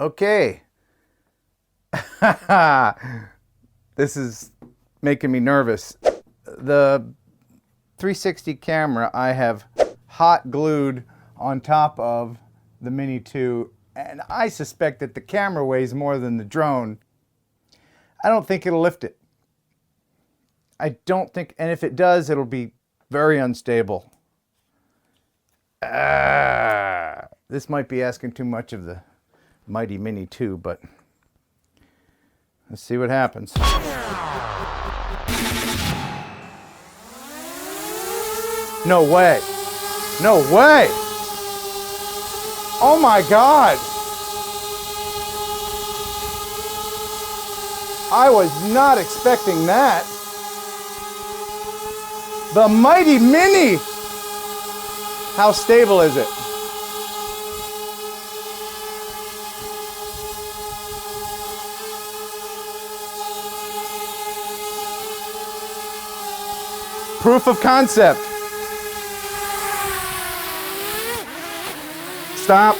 Okay. This is making me nervous. The 360 camera I have hot glued on top of the Mini 2, and I suspect that the camera weighs more than the drone. I don't think it'll lift it. I don't think, and if it does, it'll be very unstable. This might be asking too much of the mighty Mini 2, but let's see what happens. No way. No way. Oh my God. I was not expecting that. The mighty Mini. How stable is it? Proof of concept. Stop.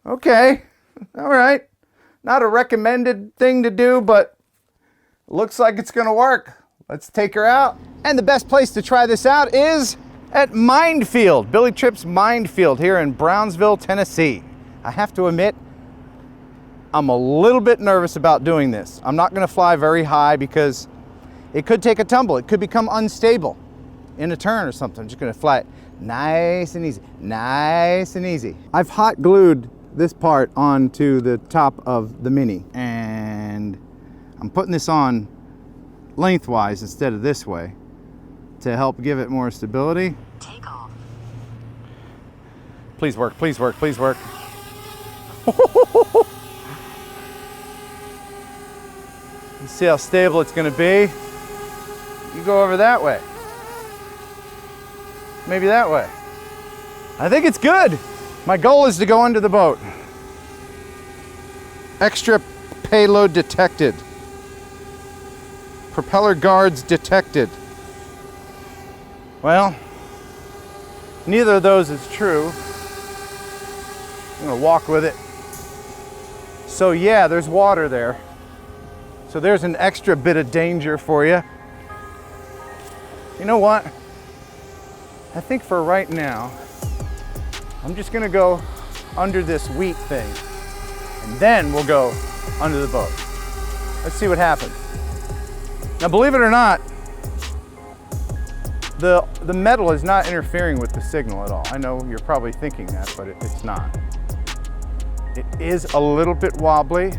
Okay. All right. Not a recommended thing to do, but looks like it's going to work. Let's take her out. And the best place to try this out is at Mindfield, Billy Tripp's Mindfield here in Brownsville, Tennessee. I have to admit, I'm a little bit nervous about doing this. I'm not going to fly very high because it could take a tumble. It could become unstable in a turn or something. I'm just going to fly it nice and easy, nice and easy. I've hot glued this part onto the top of the Mini, and I'm putting this on lengthwise instead of this way to help give it more stability. Take off. Please work, please work, please work. Let's see how stable it's going to be. You go over that way. Maybe that way. I think it's good. My goal is to go under the boat. Extra payload detected. Propeller guards detected. Well, neither of those is true. I'm gonna walk with it. So yeah, there's water there. So there's an extra bit of danger for you. You know what? I think for right now, I'm just gonna go under this wheat thing, and then we'll go under the boat. Let's see what happens. Now, believe it or not, the metal is not interfering with the signal at all. I know you're probably thinking that, but it's not. It is a little bit wobbly.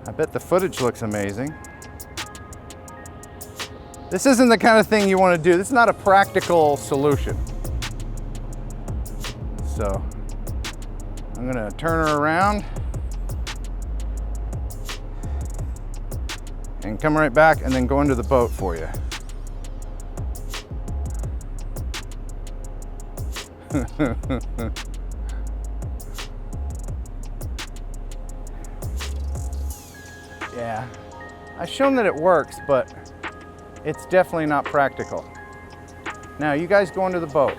I bet the footage looks amazing. This isn't the kind of thing you want to do. This is not a practical solution. So I'm gonna turn her around and come right back and then go into the boat for you. Yeah, I've shown that it works, but it's definitely not practical. Now, you guys go into the boat.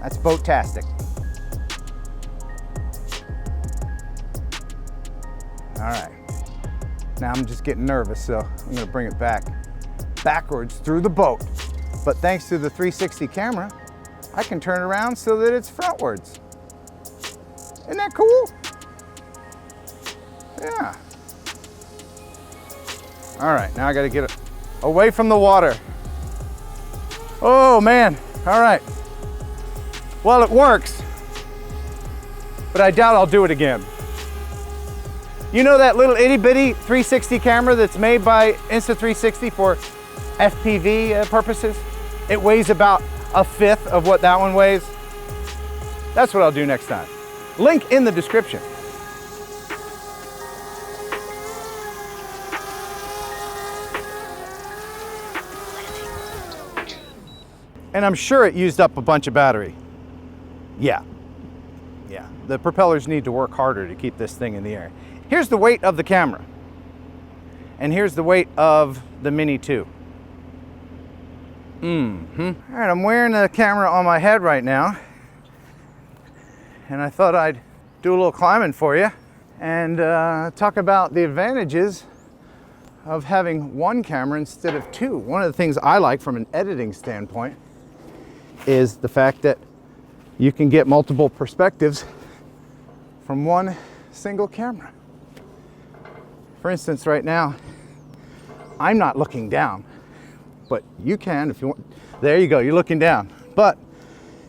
That's boat-tastic. All right. Now I'm just getting nervous, so I'm gonna bring it backwards through the boat. But thanks to the 360 camera, I can turn it around so that it's frontwards. Isn't that cool? Yeah. All right, now I gotta get it away from the water. Oh man, all right. Well, it works, but I doubt I'll do it again. You know that little itty bitty 360 camera that's made by Insta360 for FPV purposes? It weighs about a fifth of what that one weighs. That's what I'll do next time. Link in the description. And I'm sure it used up a bunch of battery. Yeah, the propellers need to work harder to keep this thing in the air. Here's the weight of the camera. And here's the weight of the Mini 2. All right, I'm wearing the camera on my head right now. And I thought I'd do a little climbing for you and talk about the advantages of having one camera instead of two. One of the things I like from an editing standpoint is the fact that you can get multiple perspectives from one single camera. For instance, right now, I'm not looking down, but you can if you want. There you go, you're looking down. But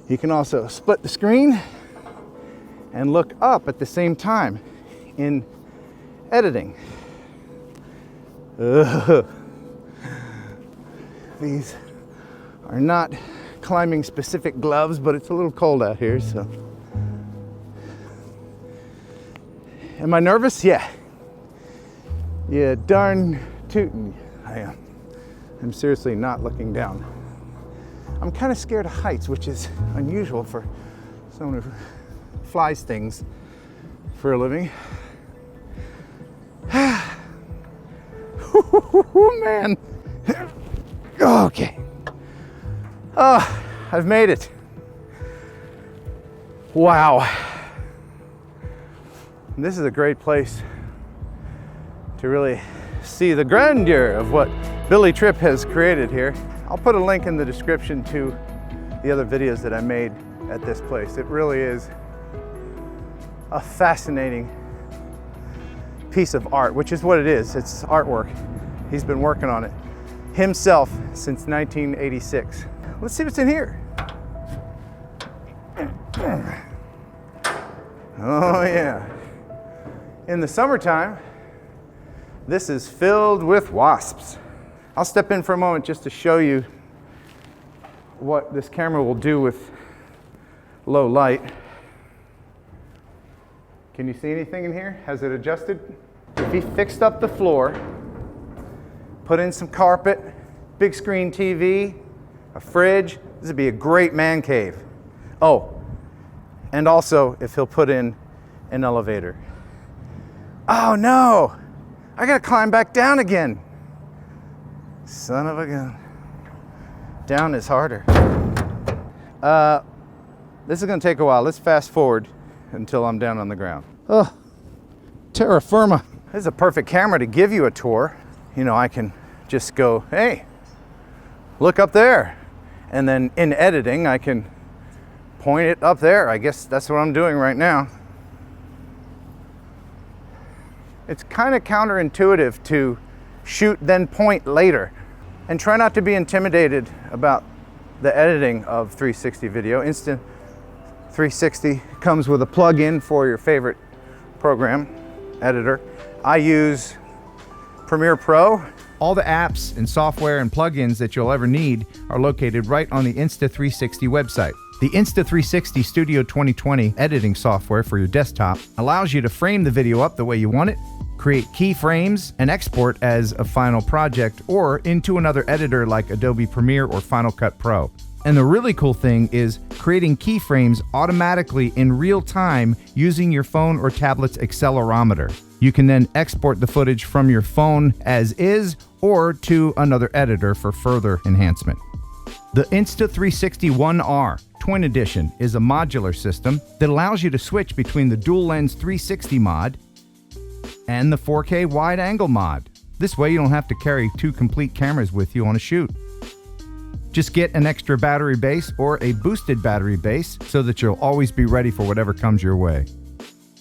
you can also split the screen and look up at the same time in editing. These are not climbing specific gloves, but it's a little cold out here, so. Am I nervous? Yeah. Yeah, darn tootin'. I am. I'm seriously not looking down. I'm kind of scared of heights, which is unusual for someone who flies things for a living. Man. Okay. Oh, I've made it. Wow. This is a great place to really see the grandeur of what Billy Tripp has created here. I'll put a link in the description to the other videos that I made at this place. It really is a fascinating piece of art, which is what it is. It's artwork. He's been working on it himself since 1986. Let's see what's in here. Oh yeah. In the summertime, this is filled with wasps. I'll step in for a moment just to show you what this camera will do with low light. Can you see anything in here? Has it adjusted? If he fixed up the floor, put in some carpet, big screen TV, a fridge, this would be a great man cave. Oh, and also if he'll put in an elevator. Oh no, I gotta climb back down again. Son of a gun. Down is harder. This is gonna take a while. Let's fast forward until I'm down on the ground. Oh, terra firma. This is a perfect camera to give you a tour. You know, I can just go, hey, look up there. And then in editing, I can point it up there. I guess that's what I'm doing right now. It's kind of counterintuitive to shoot then point later. And try not to be intimidated about the editing of 360 video. Insta360 comes with a plug-in for your favorite program editor. I use Premiere Pro. All the apps and software and plugins that you'll ever need are located right on the Insta360 website. The Insta360 Studio 2020 editing software for your desktop allows you to frame the video up the way you want it, create keyframes, and export as a final project or into another editor like Adobe Premiere or Final Cut Pro. And the really cool thing is creating keyframes automatically in real time using your phone or tablet's accelerometer. You can then export the footage from your phone as is or to another editor for further enhancement. The Insta360 ONE R Twin Edition is a modular system that allows you to switch between the dual lens 360 mod and the 4K wide angle mod. This way you don't have to carry two complete cameras with you on a shoot. Just get an extra battery base or a boosted battery base so that you'll always be ready for whatever comes your way.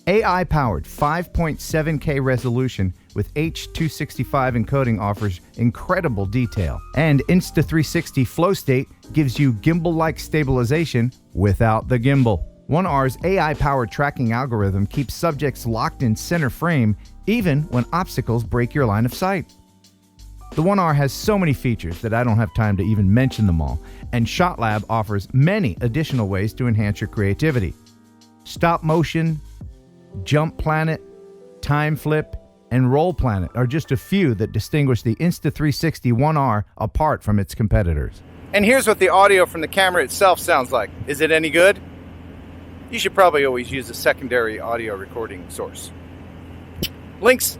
AI-powered 5.7K resolution with H.265 encoding offers incredible detail. And Insta360 Flow State gives you gimbal-like stabilization without the gimbal. ONE R's AI-powered tracking algorithm keeps subjects locked in center frame even when obstacles break your line of sight. The ONE R has so many features that I don't have time to even mention them all, and ShotLab offers many additional ways to enhance your creativity. Stop motion, Jump Planet, Time Flip, and Roll Planet are just a few that distinguish the Insta360 ONE R apart from its competitors. And here's what the audio from the camera itself sounds like. Is it any good? you should probably always use a secondary audio recording source. Links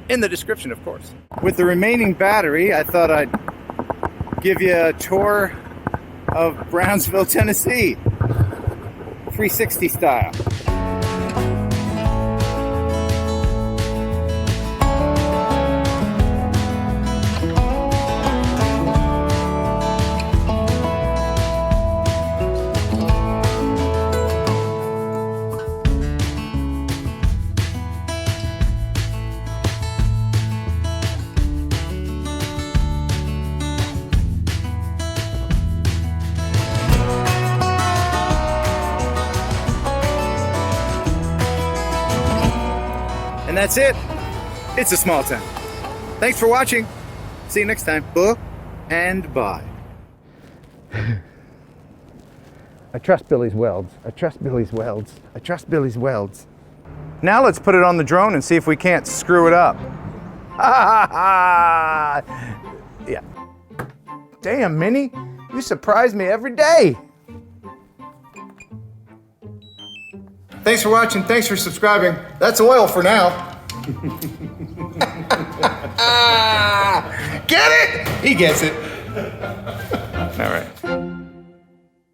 in the description, of course. With the remaining battery, I thought I'd give you a tour of Brownsville, Tennessee, 360 style. And that's it. It's a small town. Thanks for watching. See you next time. Book and bye. I trust Billy's welds. I trust Billy's welds. I trust Billy's welds. Now let's put it on the drone and see if we can't screw it up. Yeah. Damn, Mini. You surprise me every day. Thanks for watching. Thanks for subscribing. That's oil for now. Get it? He gets it. All right.